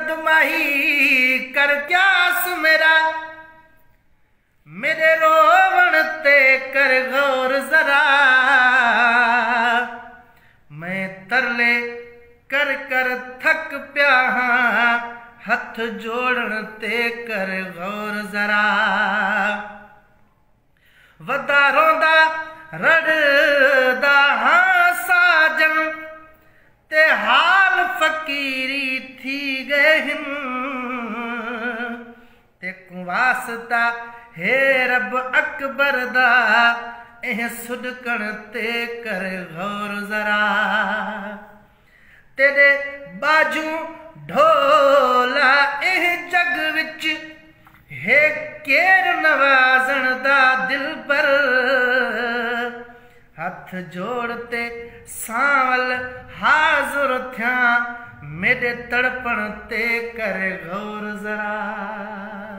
दर्द माही कर क्यास मेरे रोवण ते कर गौर जरा। मैं तरले कर कर थक प्या हाँ, हथ जोड़न ते कर गौर जरा। वदा रोंदा रड़दा हाँ साजन ते हाल फकीरी थी गए हिन। ते कुवासता हे रब अकबर दा एह सुडकण ते कर गौर जरा। तेरे बाजू ढोला एह जग विच हे केर नवाजण दा दिल पर। हथ जोड़ते सांवल हाजुर थिया मेरे तड़पण ते कर गौर जरा।